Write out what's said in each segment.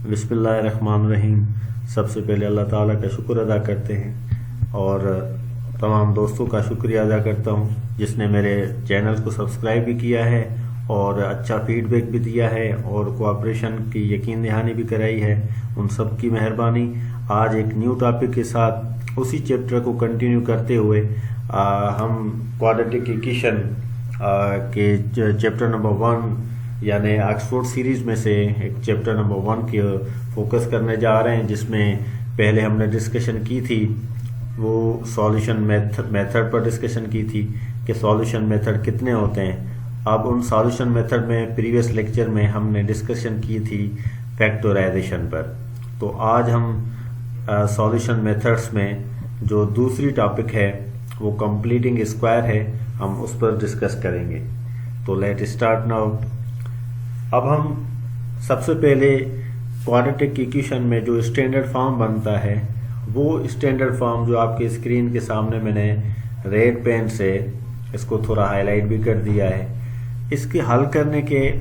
बिस्मिल्लाहिर्रहमानिर्रहीम। सबसे पहले अल्लाह ताला का शुक्र अदा करते हैं और तमाम दोस्तों का शुक्रिया अदा करता हूँ जिसने मेरे चैनल को सब्सक्राइब भी किया है और अच्छा फीडबैक भी दिया है और कोऑपरेशन की यकीन दहानी भी कराई है। उन सब की मेहरबानी। आज एक न्यू टॉपिक के साथ उसी चैप्टर को कंटिन्यू करते हुए हम क्वाड्रेटिक इक्वेशन के चैप्टर नंबर 1 यानी ऑक्सफोर्ड सीरीज में से एक चैप्टर नंबर 1 के फोकस करने जा रहे हैं, जिसमें पहले हमने डिस्कशन की थी वो सॉल्यूशन मेथड पर डिस्कशन की थी कि सॉल्यूशन मेथड कितने होते हैं। अब उन सॉल्यूशन मेथड में प्रीवियस लेक्चर में हमने डिस्कशन की थी फैक्टराइजेशन पर। तो आज हम सॉल्यूशन मेथड्स में जो दूसरी टॉपिक है वो कंप्लीटिंग स्क्वायर है, हम उस पर डिस्कस करेंगे। तो लेट स्टार्ट नाउ। अब हम सबसे पहले क्वाड्रेटिक इक्वेशन में जो स्टैंडर्ड फॉर्म बनता है वो स्टैंडर्ड फॉर्म जो आपके स्क्रीन के सामने मैंने रेड पेन से इसको थोड़ा हाईलाइट भी कर दिया है। इसके हल करने के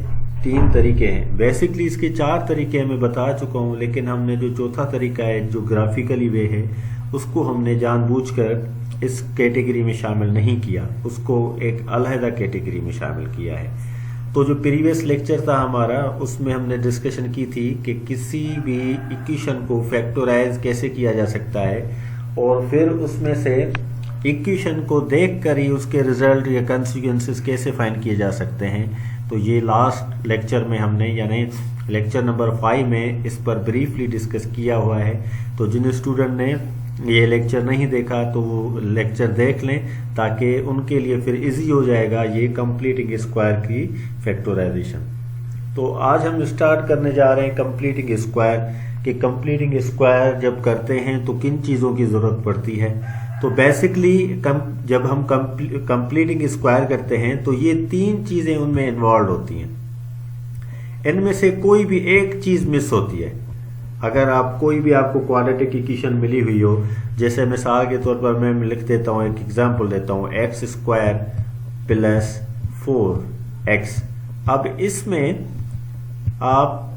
3 तरीके हैं। बेसिकली इसके 4 तरीके मैं बता चुका हूँ, लेकिन हमने जो चौथा तरीका है जो ग्राफिकली वे है उसको हमने जानबूझकर इस कैटेगरी में शामिल नहीं किया, उसको एक अलहदा कैटेगरी में शामिल किया है। तो जो प्रीवियस लेक्चर था हमारा उसमें हमने डिस्कशन की थी कि किसी भी इक्वेशन को फैक्टराइज कैसे किया जा सकता है और फिर उसमें से इक्वेशन को देखकर ही उसके रिजल्ट या कॉन्सिक्वेंसेस कैसे फाइंड किए जा सकते हैं। तो ये लास्ट लेक्चर में हमने यानी लेक्चर नंबर 5 में इस पर ब्रीफली डिस्कस किया हुआ है। तो जिन स्टूडेंट ने ये लेक्चर नहीं देखा तो वो लेक्चर देख लें ताकि उनके लिए फिर इजी हो जाएगा ये कंप्लीटिंग स्क्वायर की फैक्टराइजेशन। तो आज हम स्टार्ट करने जा रहे हैं कंप्लीटिंग स्क्वायर कि कंप्लीटिंग स्क्वायर जब करते हैं तो किन चीज़ों की ज़रूरत पड़ती है। तो बेसिकली जब हम कंप्लीटिंग स्क्वायर करते हैं तो ये 3 चीज़ें उनमें इन्वॉल्व होती हैं। इनमें से कोई भी एक चीज़ मिस होती है। अगर आप कोई भी आपको क्वाड्रेटिक इक्वेशन मिली हुई हो, जैसे मिसाल के तौर पर मैं लिख देता हूँ, एक एग्जांपल देता हूँ, x² + 4x। अब इसमें आप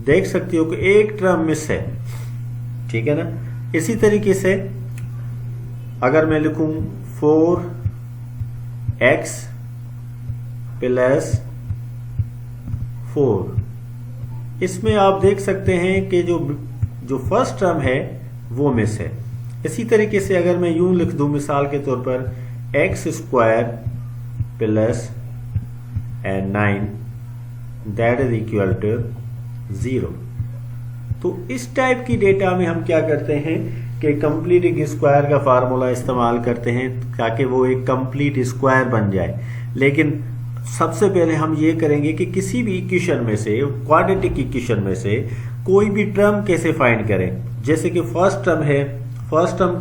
देख सकते हो कि एक टर्म मिस है, ठीक है ना। इसी तरीके से अगर मैं लिखूं 4x + 4, इसमें आप देख सकते हैं कि जो फर्स्ट टर्म है वो मिस है। इसी तरीके से अगर मैं यूं लिख दूं मिसाल के तौर पर x² + 9 that is equal to 0। तो इस टाइप की डेटा में हम क्या करते हैं कि कंप्लीटिंग स्क्वायर का फार्मूला इस्तेमाल करते हैं ताकि वो एक कंप्लीट स्क्वायर बन जाए। लेकिन सबसे पहले हम ये करेंगे कि किसी भी इक्वेशन में से, क्वाड्रेटिक इक्वेशन में से कोई भी टर्म कैसे फाइंड करें। जैसे कि फर्स्ट टर्म है, फर्स्ट टर्म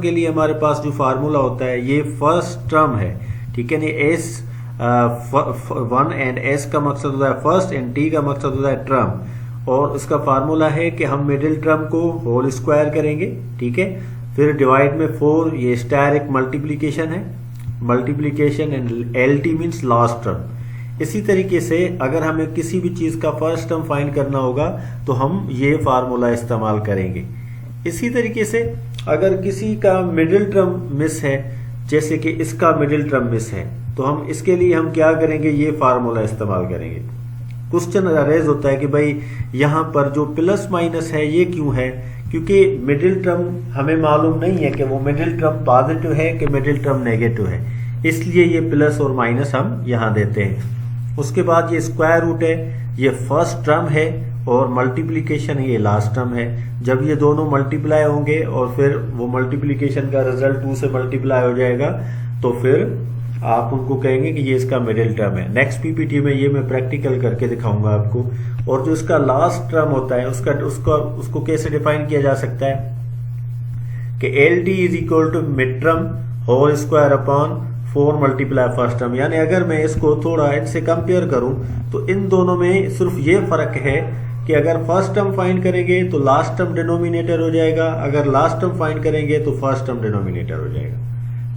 के लिए हमारे पास जो फार्मूला होता है ये फर्स्ट टर्म है, ठीक है ना। S1 एंड S का मकसद होता है फर्स्ट एंड T का मकसद होता है टर्म, और उसका फार्मूला है कि हम मिडिल टर्म को होल स्क्वायर करेंगे, ठीक है। फिर डिवाइड में 4, ये स्टार एक मल्टीप्लीकेशन है, multiplication and LT means last term. इसी तरीके से अगर हमें किसी भी चीज का फर्स्ट टर्म फाइंड करना होगा तो हम ये फार्मूला इस्तेमाल करेंगे। इसी तरीके से अगर किसी का मिडिल टर्म मिस है, जैसे कि इसका मिडिल टर्म मिस है, तो हम इसके लिए हम क्या करेंगे, ये फार्मूला इस्तेमाल करेंगे। क्वेश्चन रेज होता है कि भाई यहाँ पर जो प्लस माइनस है ये क्यों है, क्योंकि मिडिल टर्म हमें मालूम नहीं है कि वो मिडिल टर्म पॉजिटिव है कि मिडिल टर्म नेगेटिव है, इसलिए ये प्लस और माइनस हम यहाँ देते हैं। उसके बाद ये स्क्वायर रूट है, ये फर्स्ट टर्म है, और मल्टीप्लीकेशन है, ये लास्ट टर्म है। जब ये दोनों मल्टीप्लाई होंगे और फिर वो मल्टीप्लीकेशन का रिजल्ट 2 से मल्टीप्लाई हो जाएगा तो फिर आप उनको कहेंगे कि ये इसका मिडिल टर्म है। नेक्स्ट पीपीटी में ये मैं प्रैक्टिकल करके दिखाऊंगा आपको। और जो इसका लास्ट टर्म होता है उसको कैसे डिफाइन किया जा सकता है कि LT is equal to mid term whole square upon 4 multiply first term. यानी अगर मैं इसको थोड़ा इनसे कंपेयर करूं तो इन दोनों में सिर्फ ये फर्क है कि अगर फर्स्ट टर्म फाइंड करेंगे तो लास्ट टर्म डिनोमिनेटर हो जाएगा, अगर लास्ट टर्म फाइंड करेंगे तो फर्स्ट टर्म डिनोमिनेटर हो जाएगा।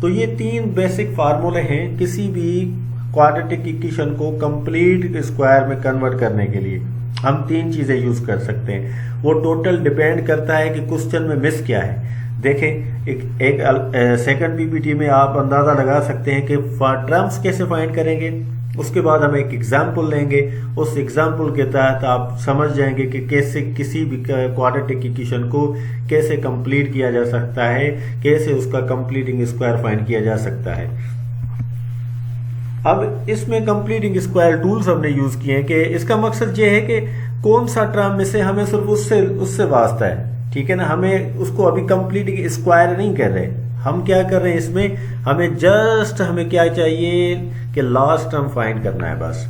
तो ये 3 बेसिक फार्मूले हैं किसी भी क्वाड्रेटिक इक्वेशन को कंप्लीट स्क्वायर में कन्वर्ट करने के लिए। हम 3 चीजें यूज कर सकते हैं। वो टोटल डिपेंड करता है कि क्वेश्चन में मिस क्या है। देखें, एक सेकंड पीपीटी में आप अंदाजा लगा सकते हैं कि टर्म्स कैसे फाइंड करेंगे। उसके बाद हम एक एग्जाम्पल लेंगे, उस एग्जाम्पल के तहत आप समझ जाएंगे कि कैसे किसी भी क्वाड्रेटिक इक्वेशन को कैसे कंप्लीट किया जा सकता है, कैसे उसका कंप्लीटिंग स्क्वायर फाइंड किया जा सकता है। अब इसमें कंप्लीटिंग स्क्वायर टूल्स हमने यूज किए हैं कि इसका मकसद ये है कि कौन सा टर्म में से हमें सिर्फ उससे वास्ता है, ठीक है ना। हमें उसको अभी कंप्लीटिंग स्क्वायर नहीं कर रहे, हम क्या कर रहे हैं इसमें, हमें क्या चाहिए कि लास्ट टर्म फाइंड करना है बस।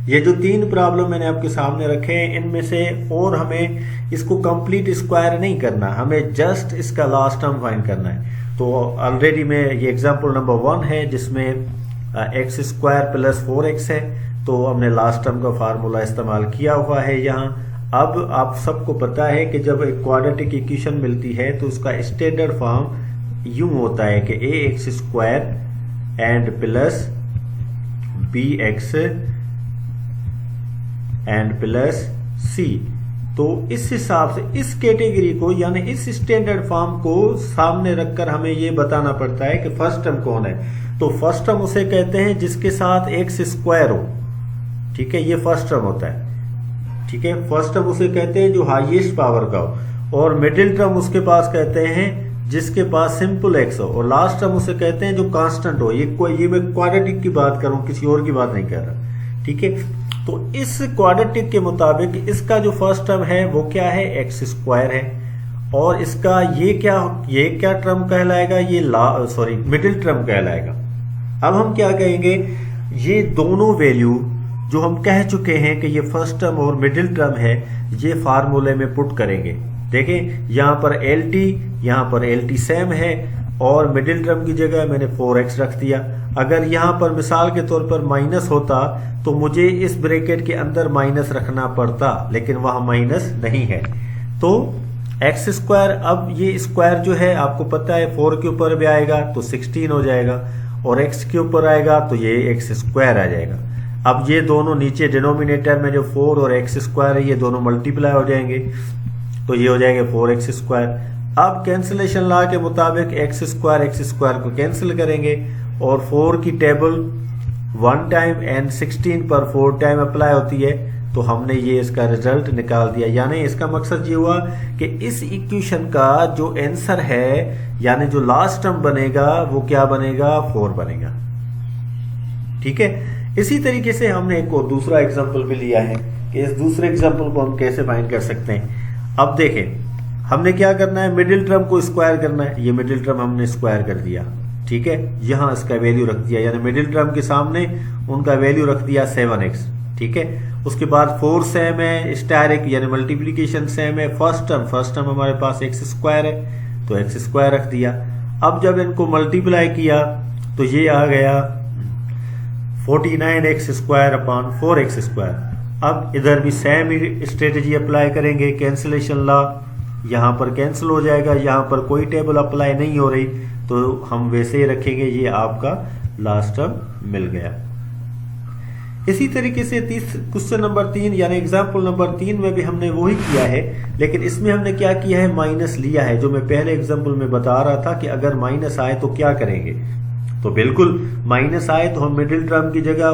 ये जो 3 प्रॉब्लम मैंने आपके सामने रखे हैं, इनमें से और हमें इसको कंप्लीट स्क्वायर नहीं करना, हमें जस्ट इसका लास्ट टर्म फाइंड करना है। तो ऑलरेडी में ये एग्जांपल नंबर 1 है जिसमें x स्क्वायर प्लस 4x है, तो हमने लास्ट टर्म का फार्मूला इस्तेमाल किया हुआ है यहाँ। अब आप सबको पता है कि जब एक क्वाड्रेटिक इक्वेशन मिलती है तो उसका स्टैंडर्ड फॉर्म यूं होता है कि ax square and plus bx and plus c। तो इस हिसाब से इस कैटेगरी को यानी इस स्टैंडर्ड फॉर्म को सामने रखकर हमें ये बताना पड़ता है कि फर्स्ट टर्म कौन है। तो फर्स्ट टर्म उसे कहते हैं जिसके साथ x स्क्वायर हो, ठीक है, ये फर्स्ट टर्म होता है, ठीक है। फर्स्ट टर्म उसे कहते हैं जो हाईएस्ट पावर का हो, और मिडिल टर्म उसके पास कहते हैं जिसके पास सिंपल x हो, और लास्ट टर्म उसे कहते हैं जो कांस्टेंट हो। ये मैं क्वाड्रेटिक की बात कर रहा हूं, किसी और की बात नहीं कर रहा, ठीक है। तो इस क्वाड्रेटिक के मुताबिक इसका जो फर्स्ट टर्म है वो क्या है, x स्क्वायर है, और इसका ये क्या टर्म कहलाएगा, ये मिडिल टर्म कहलाएगा। अब हम क्या कहेंगे, ये दोनों वैल्यू जो हम कह चुके हैं कि ये फर्स्ट टर्म और मिडिल टर्म है, ये फार्मूले में पुट करेंगे। देखें, यहाँ पर LT सेम है, और मिडिल टर्म की जगह मैंने 4x रख दिया। अगर यहाँ पर मिसाल के तौर पर माइनस होता तो मुझे इस ब्रैकेट के अंदर माइनस रखना पड़ता, लेकिन वहां माइनस नहीं है। तो x स्क्वायर, अब ये स्क्वायर जो है आपको पता है 4 के ऊपर भी आएगा तो 16 हो जाएगा, और x के ऊपर आएगा तो ये x स्क्वायर आ जाएगा। अब ये दोनों नीचे डिनोमिनेटर में जो 4 और x स्क्वायर है ये दोनों मल्टीप्लाई हो जाएंगे, तो ये हो जाएंगे 4x स्क्वायर। अब कैंसिलेशन लॉ के मुताबिक x स्क्वायर को कैंसिल करेंगे, और 4 की टेबल 1 टाइम एंड 16 पर 4 टाइम अप्लाई होती है, तो हमने ये इसका रिजल्ट निकाल दिया। यानी इसका मकसद ये हुआ कि इस इक्वेशन का जो आंसर है यानी जो लास्ट टर्म बनेगा वो क्या बनेगा, 4 बनेगा, ठीक है। इसी तरीके से हमने एक और दूसरा एग्जांपल भी लिया है कि इस दूसरे एग्जांपल को हम कैसे फाइंड कर सकते हैं। अब देखें, हमने क्या करना है, मिडिल टर्म को स्क्वायर करना है। ये मिडिल टर्म हमने स्क्वायर कर दिया, ठीक है, यहां इसका वैल्यू रख दिया, यानी मिडिल टर्म के सामने उनका वैल्यू रख दिया 7x, ठीक है। उसके बाद 4 सेम है, स्टार एक यानी मल्टीप्लीकेशन सेम है। फर्स्ट टर्म हमारे पास x स्क्वायर है, तो x स्क्वायर रख दिया। अब जब इनको मल्टीप्लाई किया तो ये आ गया 49x square upon 4x square. अब इधर भी सेम स्ट्रेटेजी अप्लाई करेंगे, कैंसिलेशन लॉ, यहाँ पर कैंसिल हो जाएगा, यहाँ पर कोई टेबल अप्लाई नहीं हो रही, तो हम वैसे ही रखेंगे, ये आपका लास्ट टर्म मिल गया। इसी तरीके से क्वेश्चन नंबर 3 यानी एग्जाम्पल नंबर 3 में भी हमने वही किया है, लेकिन इसमें हमने क्या किया है, माइनस लिया है। जो मैं पहले एग्जाम्पल में बता रहा था कि अगर माइनस आए तो क्या करेंगे, तो बिल्कुल माइनस आए तो हम मिडिल टर्म की जगह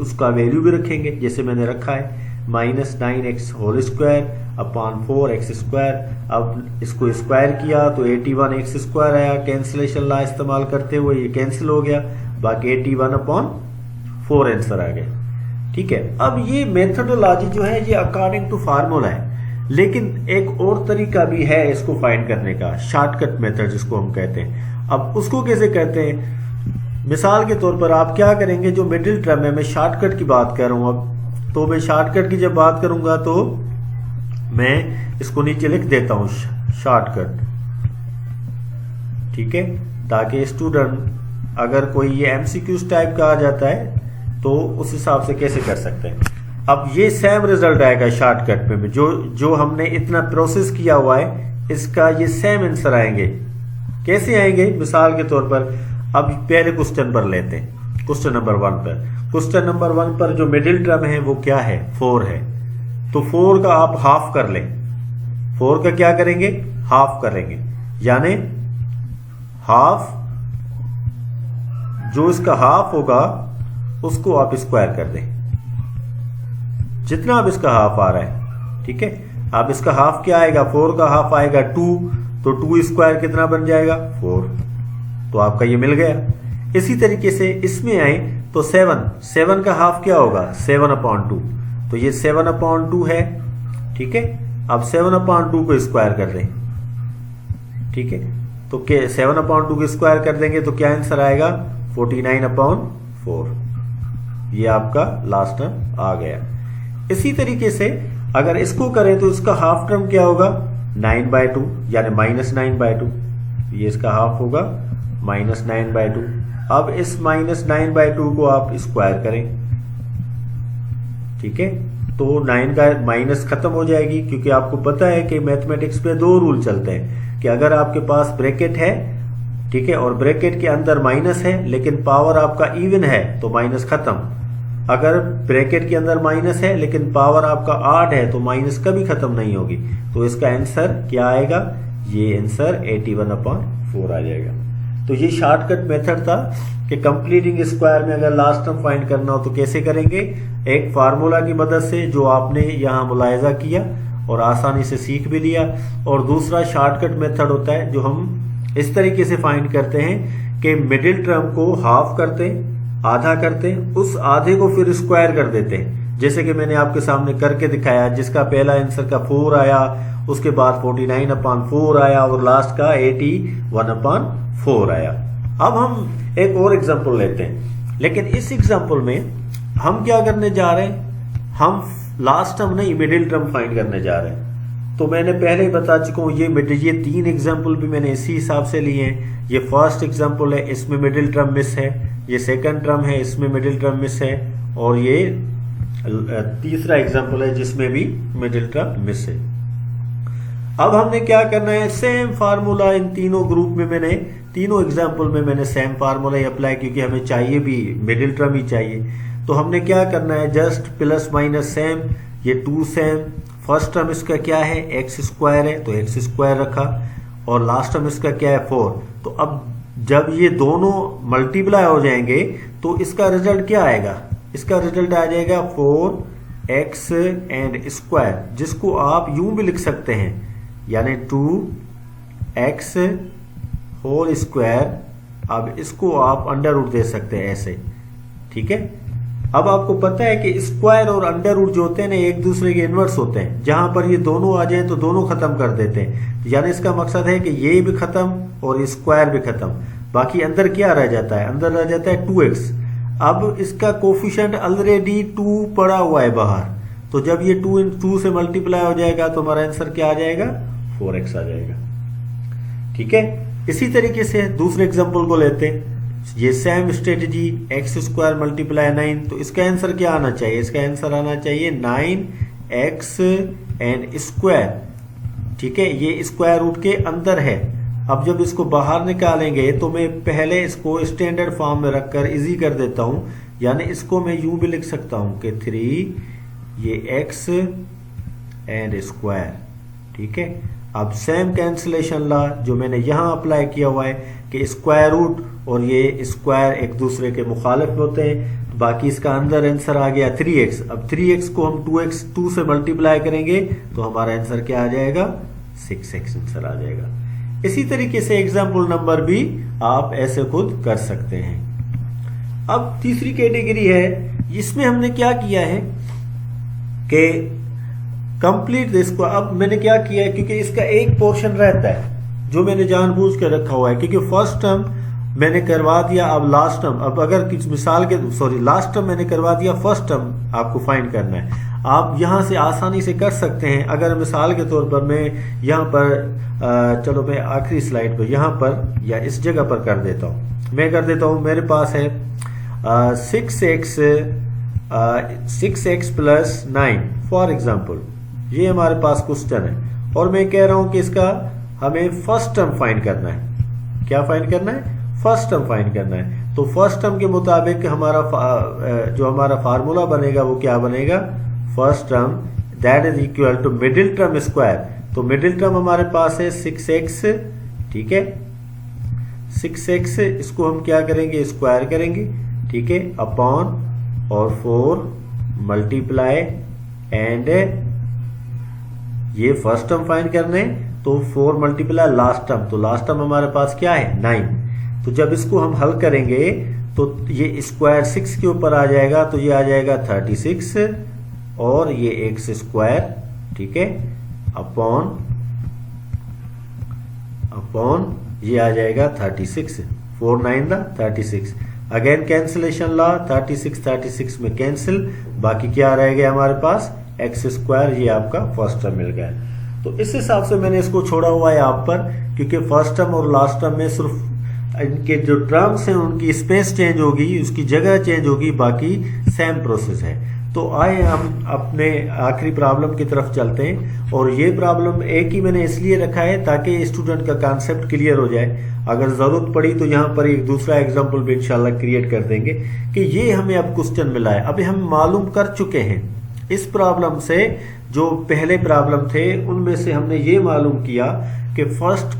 उसका वैल्यू भी रखेंगे, जैसे मैंने रखा है -9x whole square upon 4x square. अब इसको स्क्वायर किया तो 81x स्क्वायर आया, कैंसिलेशन लॉ इस्तेमाल करते हुए ये कैंसिल हो गया, बाकी 81 अपॉन 4 आंसर आ गया, ठीक है। अब ये मेथोडोलॉजी जो है ये अकॉर्डिंग टू फार्मूला है, लेकिन एक और तरीका भी है इसको फाइंड करने का, शॉर्टकट मेथड जिसको हम कहते हैं। अब उसको कैसे कहते हैं, मिसाल के तौर पर आप क्या करेंगे, जो मिडिल टर्म है, मैं शॉर्टकट की बात कर रहा हूं। अब तो मैं शॉर्टकट की जब बात करूंगा तो मैं इसको नीचे लिख देता हूं शॉर्टकट, ठीक है, ताकि स्टूडेंट अगर कोई ये एमसीक्यूज टाइप का आ जाता है तो उस हिसाब से कैसे कर सकते हैं। अब ये सेम रिजल्ट आएगा शॉर्टकट में, जो हमने इतना प्रोसेस किया हुआ है इसका ये सेम आंसर आएंगे। कैसे आएंगे, मिसाल के तौर पर अब पहले क्वेश्चन पर लेते हैं, क्वेश्चन नंबर 1 पर। क्वेश्चन नंबर 1 पर जो मिडिल टर्म है वो क्या है, 4 है, तो 4 का आप हाफ कर लें। 4 का क्या करेंगे, हाफ करेंगे, यानी हाफ, जो इसका हाफ होगा उसको आप स्क्वायर कर दें, जितना अब इसका हाफ आ रहा है। ठीक है, अब इसका हाफ क्या आएगा, 4 का हाफ आएगा 2, तो 2 स्क्वायर कितना बन जाएगा, 4। तो आपका ये मिल गया। इसी तरीके से इसमें आए तो 7 का हाफ क्या होगा, 7/2, तो ये 7/2 है। ठीक है, अब 7/2 को स्क्वायर कर दें। ठीक है, तो 7/2 को स्क्वायर कर देंगे तो क्या आंसर आएगा, 49/4। ये आपका लास्ट टर्म आ गया। इसी तरीके से अगर इसको करें तो इसका हाफ टर्म क्या होगा, 9/2, यानी -9/2। ये इसका हाफ होगा -9/2। अब इस -9/2 को आप स्क्वायर करें। ठीक है, तो 9 का माइनस खत्म हो जाएगी, क्योंकि आपको पता है कि मैथमेटिक्स पे 2 रूल चलते हैं कि अगर आपके पास ब्रैकेट है, ठीक है, और ब्रैकेट के अंदर माइनस है लेकिन पावर आपका इवन है तो माइनस खत्म। अगर ब्रैकेट के अंदर माइनस है लेकिन पावर आपका 8 है तो माइनस कभी खत्म नहीं होगी। तो इसका आंसर क्या आएगा, ये आंसर 81/4 आ जाएगा। तो ये शॉर्टकट मेथड था कि कंप्लीटिंग स्क्वायर में अगर लास्ट टर्म फाइंड करना हो तो कैसे करेंगे, एक फार्मूला की मदद से जो आपने यहाँ मुलायजा किया और आसानी से सीख भी लिया, और दूसरा शॉर्टकट मेथड होता है जो हम इस तरीके से फाइंड करते हैं कि मिडिल टर्म को हाफ करते हैं, आधा करते हैं, उस आधे को फिर स्क्वायर कर देते हैं, जैसे कि मैंने आपके सामने करके दिखाया, जिसका पहला आंसर का 4 आया, उसके बाद 49/4 आया और लास्ट का 81/4 आया। अब हम एक और एग्जांपल लेते हैं, लेकिन इस एग्जांपल में हम क्या करने जा रहे हैं, हम लास्ट टर्म नहीं मिडिल टर्म फाइंड करने जा रहे हैं। तो मैंने पहले ही बता चुका हूँ, ये 3 एग्जांपल भी मैंने इसी हिसाब से लिए हैं। ये फर्स्ट एग्जांपल है, इसमें मिडिल टर्म मिस है, ये सेकंड टर्म है, इसमें मिडिल टर्म मिस है, और ये तीसरा एग्जांपल है जिसमें भी मिडिल टर्म मिस है। अब हमने क्या करना है, सेम फार्मूला इन तीनों ग्रुप में मैंने, तीनों एग्जांपल में मैंने सेम फार्मूला ही अप्लाई, क्योंकि हमें चाहिए भी मिडिल टर्म ही चाहिए। तो हमने क्या करना है, जस्ट प्लस माइनस सेम, ये 2 सेम, फर्स्ट टर्म इसका क्या है, x² है तो x² रखा, और लास्ट टर्म इसका क्या है, 4। तो अब जब ये दोनों मल्टीप्लाई हो जाएंगे तो इसका रिजल्ट क्या आएगा, इसका रिजल्ट आ जाएगा 4x एंड स्क्वायर, जिसको आप यूं भी लिख सकते हैं, यानी 2x होल स्क्वायर। अब इसको आप अंडर रूट दे सकते हैं ऐसे। ठीक है, अब आपको पता है कि स्क्वायर और अंडर रूट जो होते हैं ना, एक दूसरे के इनवर्स होते हैं। जहां पर ये दोनों आ जाए तो दोनों खत्म कर देते हैं, यानी इसका मकसद है कि ये भी खत्म और स्क्वायर भी खत्म, बाकी अंदर क्या रह जाता है, अंदर रह जाता है 2x। अब इसका कोफिशिएंट ऑलरेडी 2 पड़ा हुआ है बाहर, तो जब ये 2 से मल्टीप्लाई हो जाएगा तो हमारा आंसर क्या आ जाएगा, 4x आ जाएगा। ठीक है, इसी तरीके से दूसरे एग्जांपल को लेते हैं, ये सेम स्ट्रेटजी, x² मल्टीप्लाई 9, तो इसका आंसर क्या आना चाहिए, इसका आंसर आना चाहिए 9x एंड स्क्वायर। ठीक है, ये स्क्वायर रूट के अंदर है। अब जब इसको बाहर निकालेंगे तो मैं पहले इसको स्टैंडर्ड फॉर्म में रखकर इजी कर देता हूं, यानी इसको मैं यूं भी लिख सकता हूं कि 3 ये x एंड स्क्वायर। ठीक है, अब सेम कैंसिलेशन ला जो मैंने यहां अप्लाई किया हुआ है कि स्क्वायर रूट और ये स्क्वायर एक दूसरे के मुखालिफ होते हैं, तो बाकी इसका अंदर आंसर आ गया 3x। अब 3x को हम 2 से मल्टीप्लाई करेंगे तो हमारा आंसर क्या आ जाएगा, 6x आंसर आ जाएगा। इसी तरीके से एग्जाम्पल नंबर भी आप ऐसे खुद कर सकते हैं। अब तीसरी कैटेगरी है, इसमें हमने क्या किया है कि कंप्लीट इसको, अब मैंने क्या किया है, क्योंकि इसका एक पोर्शन रहता है जो मैंने जानबूझ के रखा हुआ है, क्योंकि फर्स्ट टर्म मैंने करवा दिया, अब लास्ट टर्म, अब अगर किस मिसाल के लास्ट टर्म मैंने करवा दिया, फर्स्ट टर्म आपको फाइंड करना है। आप यहां से आसानी से कर सकते हैं। अगर मिसाल के तौर पर मैं यहां पर चलो मैं आखिरी स्लाइड पर यहां पर या इस जगह पर कर देता हूं, मैं कर देता हूं, मेरे पास है 6x प्लस 9 फॉर एग्जाम्पल, ये हमारे पास क्वेश्चन है, और मैं कह रहा हूं कि इसका हमें फर्स्ट टर्म फाइंड करना है। क्या फाइंड करना है, फर्स्ट टर्म फाइंड करना है। तो फर्स्ट टर्म के मुताबिक हमारा जो हमारा फार्मूला बनेगा वो क्या बनेगा, first term that is equal to middle term square. तो मिडिल टर्म हमारे पास है 6x, ठीक है, 6x, इसको हम क्या करेंगे, स्क्वायर करेंगे, ठीक है, अपॉन और 4 मल्टीप्लाई एंड ये फर्स्ट टर्म फाइंड करने, तो 4 मल्टीप्लाई लास्ट टर्म, तो लास्ट टर्म हमारे पास क्या है 9। तो जब इसको हम हल करेंगे तो ये स्क्वायर 6 के ऊपर आ जाएगा, तो ये आ जाएगा 36 और ये x स्क्वायर, ठीक है, अपॉन ये आ जाएगा 36, 4 9 36। अगेन कैंसिलेशन लॉ, 36 में कैंसिल, बाकी क्या रह गया हमारे पास x स्क्वायर, ये आपका फर्स्ट टर्म मिल गया। तो इस हिसाब से मैंने इसको छोड़ा हुआ है यहाँ पर, क्योंकि फर्स्ट टर्म और लास्ट टर्म में सिर्फ इनके जो टर्म्स हैं उनकी स्पेस चेंज होगी, उसकी जगह चेंज होगी, बाकी सेम प्रोसेस है। तो आए हम अपने आखिरी प्रॉब्लम की तरफ चलते हैं, और ये प्रॉब्लम एक ही मैंने इसलिए रखा है ताकि स्टूडेंट का कांसेप्ट क्लियर हो जाए। अगर जरूरत पड़ी तो यहाँ पर एक दूसरा एग्जांपल भी इंशाल्लाह क्रिएट कर देंगे कि ये हमें अब क्वेश्चन मिला है। अभी हम मालूम कर चुके हैं इस प्रॉब्लम से, जो पहले प्रॉब्लम थे उनमें से हमने ये मालूम किया कि फर्स्ट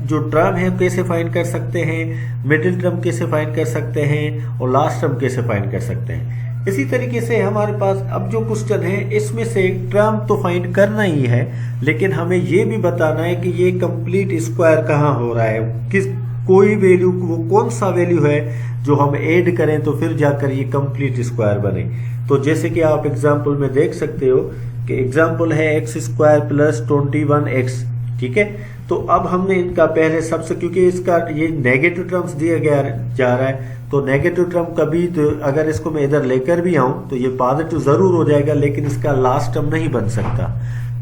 जो टर्म है कैसे फाइंड कर सकते हैं, मिडिल टर्म कैसे फाइंड कर सकते हैं, और लास्ट टर्म कैसे फाइंड कर सकते हैं। इसी तरीके से हमारे पास अब जो क्वेश्चन है इसमें से एक टर्म तो फाइंड करना ही है, लेकिन हमें ये भी बताना है कि ये कंप्लीट स्क्वायर कहाँ हो रहा है, किस कोई वैल्यू, वो कौन सा वैल्यू है जो हम ऐड करें तो फिर जाकर ये कंप्लीट स्क्वायर बने। तो जैसे कि आप एग्जाम्पल में देख सकते हो कि एग्जाम्पल है x स्क्वायर प्लस 21x, ठीक है। तो अब हमने इनका पहले सबसे, क्योंकि इसका ये नेगेटिव टर्म्स दिया गया जा रहा है, तो नेगेटिव टर्म कभी तो अगर इसको मैं इधर लेकर भी आऊं तो ये पॉजिटिव जरूर हो जाएगा, लेकिन इसका लास्ट टर्म नहीं बन सकता,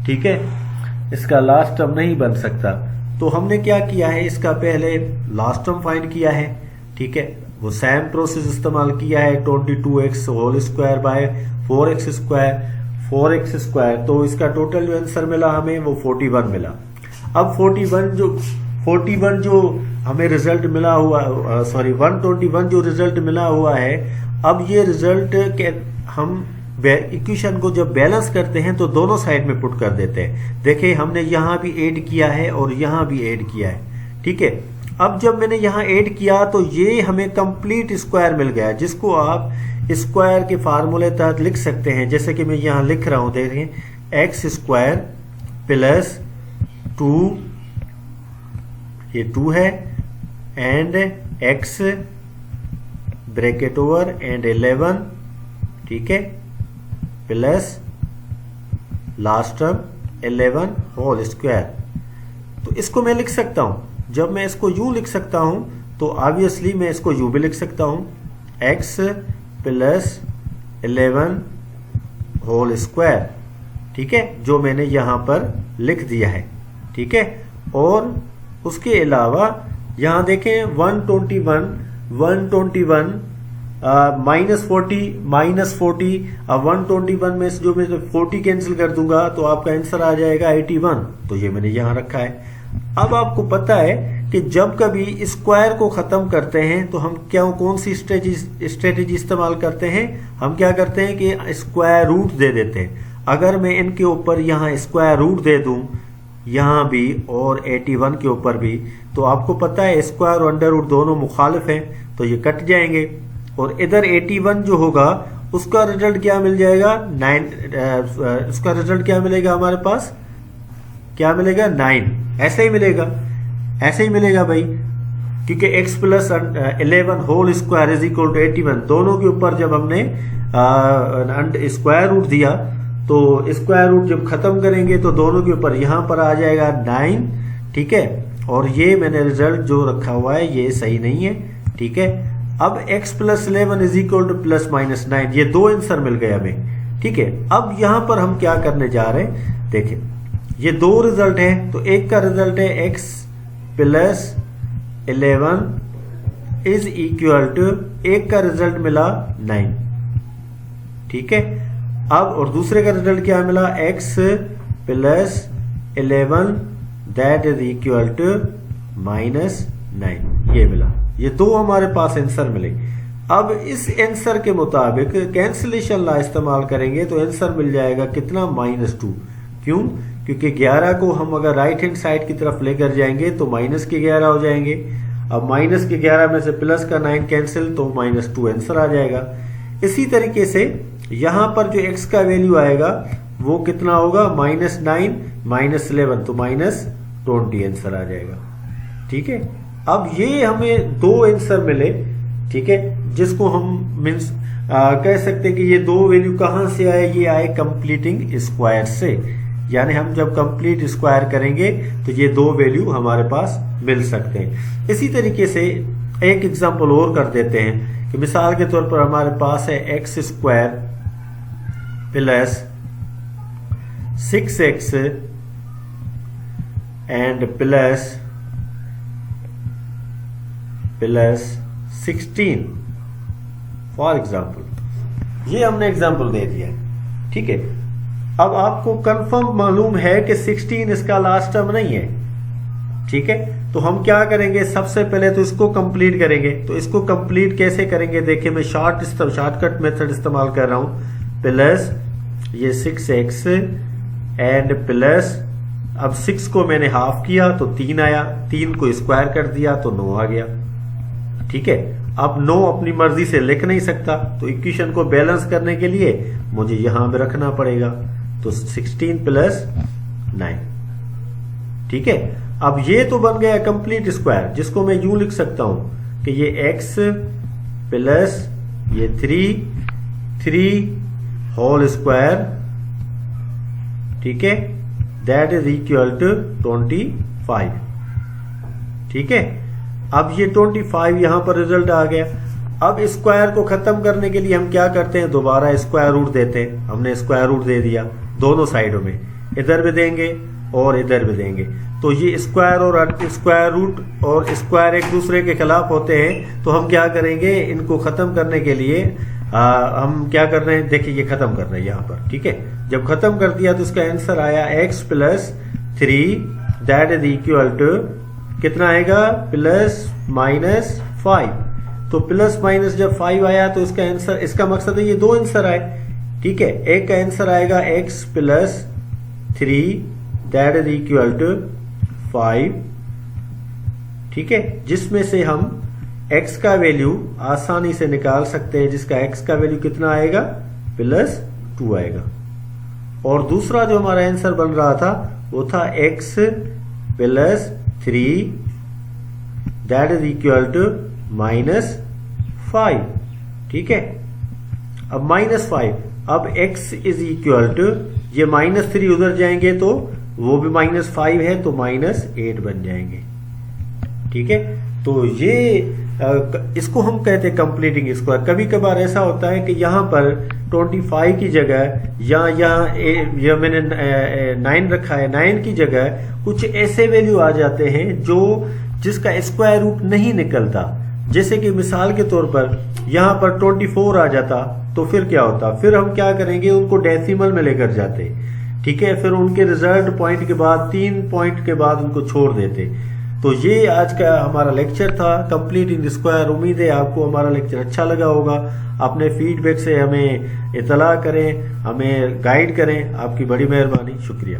ठीक है, इसका लास्ट टर्म नहीं बन सकता। तो हमने क्या किया है, इसका पहले लास्ट टर्म फाइंड किया है, ठीक है, वो सेम प्रोसेस इस्तेमाल किया है, 22x whole square by 4x square, तो इसका टोटल जो आंसर मिला हमें वो 41 मिला। अब 41 जो हमें रिजल्ट मिला हुआ, 121 जो रिजल्ट मिला हुआ है, अब ये रिजल्ट के हम इक्वेशन को जब बैलेंस करते हैं तो दोनों साइड में पुट कर देते हैं। देखिए हमने यहाँ भी ऐड किया है और यहाँ भी ऐड किया है, ठीक है। अब जब मैंने यहाँ ऐड किया तो ये हमें कंप्लीट स्क्वायर मिल गया, जिसको आप स्क्वायर के फार्मूले तहत लिख सकते हैं, जैसे कि मैं यहाँ लिख रहा हूँ, देखिए x स्क्वायर प्लस 2, ये 2 है, and x bracket over and 11, ठीक है, plus last term 11 whole square. तो इसको मैं लिख सकता हूं, जब मैं इसको यूं लिख सकता हूं तो ऑब्वियसली मैं इसको यूं भी लिख सकता हूं, x प्लस 11 होल स्क्वायर, ठीक है, जो मैंने यहां पर लिख दिया है, ठीक है। और उसके अलावा यहां देखें 121 -40 अब 121 में से जो मैं 40 कैंसिल कर दूंगा तो आपका आंसर आ जाएगा 81, तो ये मैंने यहां रखा है। अब आपको पता है कि जब कभी स्क्वायर को खत्म करते हैं तो हम कौन सी स्ट्रेटेजी इस्तेमाल करते हैं, हम क्या करते हैं कि स्क्वायर रूट दे देते हैं। अगर मैं इनके ऊपर यहाँ स्क्वायर रूट दे दूं, यहाँ भी और 81 के ऊपर भी, तो आपको पता है स्क्वायर और अंडर रूट दोनों मुखालिफ हैं, तो ये कट जाएंगे, और इधर 81 जो होगा उसका रिजल्ट क्या मिल जाएगा, 9, उसका रिजल्ट क्या मिलेगा हमारे पास, क्या मिलेगा 9, ऐसे ही मिलेगा भाई, क्योंकि x plus 11 whole square is equal to 81, दोनों के ऊपर जब हमने स्क्वायर रूट दिया तो स्क्वायर रूट जब खत्म करेंगे तो दोनों के ऊपर यहाँ पर आ जाएगा 9, ठीक है। और ये मैंने रिजल्ट जो रखा हुआ है ये सही नहीं है, ठीक है। अब x plus 11 is equal two plus minus 9, ये दो आंसर मिल गए हमें, ठीक है। अब यहाँ पर हम क्या करने जा रहे हैं, देखें ये दो रिजल्ट है, तो एक का रिजल्ट है x plus 11 is equal to, एक का रिजल्ट मिला 9, ठीक है। अब और दूसरे का रिजल्ट क्या मिला, x plus 11 that is equal to -9, ये मिला। ये दो हमारे पास आंसर मिले। अब इस आंसर के मुताबिक कैंसिलेशन लॉ इस्तेमाल करेंगे तो आंसर मिल जाएगा कितना, -2। क्यों? क्योंकि 11 को हम अगर राइट हैंड साइड की तरफ लेकर जाएंगे तो -11 हो जाएंगे। अब -11 में से प्लस का 9 कैंसिल, तो -2 आंसर आ जाएगा। इसी तरीके से यहां पर जो x का वैल्यू आएगा वो कितना होगा, -9 -11, तो -20 आंसर आ जाएगा। ठीक है, अब ये हमें 2 आंसर मिले। ठीक है, जिसको हम कह सकते हैं कि ये 2 वैल्यू कहां से आए, ये आए कंप्लीटिंग स्क्वायर से। यानी हम जब कंप्लीट स्क्वायर करेंगे तो ये 2 वैल्यू हमारे पास मिल सकते हैं। इसी तरीके से एक एग्जांपल और कर देते हैं कि मिसाल के तौर पर हमारे पास है x² plus 6x and plus 16 for example. ये हमने एग्जाम्पल दे दिया। ठीक है, अब आपको कंफर्म मालूम है कि 16 इसका लास्ट टर्म नहीं है। ठीक है, तो हम क्या करेंगे, सबसे पहले तो इसको कंप्लीट करेंगे। तो इसको कंप्लीट कैसे करेंगे, देखिए मैं शॉर्टकट मेथड इस्तेमाल कर रहा हूं। प्लस ये 6x एंड प्लस, अब 6 को मैंने हाफ किया तो 3 आया, 3 को स्क्वायर कर दिया तो 9 आ गया। ठीक है, अब 9 अपनी मर्जी से लिख नहीं सकता, तो इक्वेशन को बैलेंस करने के लिए मुझे यहां पे रखना पड़ेगा। तो 16 प्लस 9। ठीक है, अब ये तो बन गया कंप्लीट स्क्वायर, जिसको मैं यूं लिख सकता हूं कि ये x प्लस ये 3 होल स्क्वायर। ठीक है, दैट इज इक्वल टू 25। ठीक है, अब ये 25 यहां पर रिजल्ट आ गया। अब स्क्वायर को खत्म करने के लिए हम क्या करते हैं, दोबारा स्क्वायर रूट देते हैं। हमने स्क्वायर रूट दे दिया दोनों साइडों में, इधर भी देंगे और इधर भी देंगे। तो ये स्क्वायर और स्क्वायर रूट और स्क्वायर एक दूसरे के खिलाफ होते हैं, तो हम क्या करेंगे, इनको खत्म करने के लिए हम क्या कर रहे हैं, देखिए ये खत्म कर रहे हैं यहाँ पर। ठीक है, जब खत्म कर दिया तो इसका आंसर आया x plus 3 that is equal to कितना आएगा, +-5। तो प्लस माइनस जब 5 आया तो इसका आंसर, इसका मकसद है ये 2 आंसर आए। ठीक है, एक का आंसर आएगा x plus 3 that is equal to 5। ठीक है, जिसमें से हम x का वैल्यू आसानी से निकाल सकते हैं, जिसका x का वैल्यू कितना आएगा, +2 आएगा। और दूसरा जो हमारा आंसर बन रहा था वो था x plus 3 that is equal to -5। ठीक है, अब -5, अब x इज इक्वल टू, ये -3 उधर जाएंगे तो वो भी -5 है तो -8 बन जाएंगे। ठीक है, तो ये इसको हम कहते हैं कंप्लीटिंग स्क्वायर। कभी कभार ऐसा होता है कि यहाँ पर 25 की जगह या मैंने 9 रखा है, 9 की जगह कुछ ऐसे वैल्यू आ जाते हैं जो जिसका स्क्वायर रूट नहीं निकलता। जैसे कि मिसाल के तौर पर यहाँ पर 24 आ जाता तो फिर क्या होता, फिर हम क्या करेंगे, उनको डेसिमल में लेकर जाते। ठीक है, फिर उनके रिजल्ट पॉइंट के बाद 3 पॉइंट के बाद उनको छोड़ देते। तो ये आज का हमारा लेक्चर था कंप्लीटिंग स्क्वायर। उम्मीद है आपको हमारा लेक्चर अच्छा लगा होगा। अपने फीडबैक से हमें इतला करें, हमें गाइड करें। आपकी बड़ी मेहरबानी, शुक्रिया।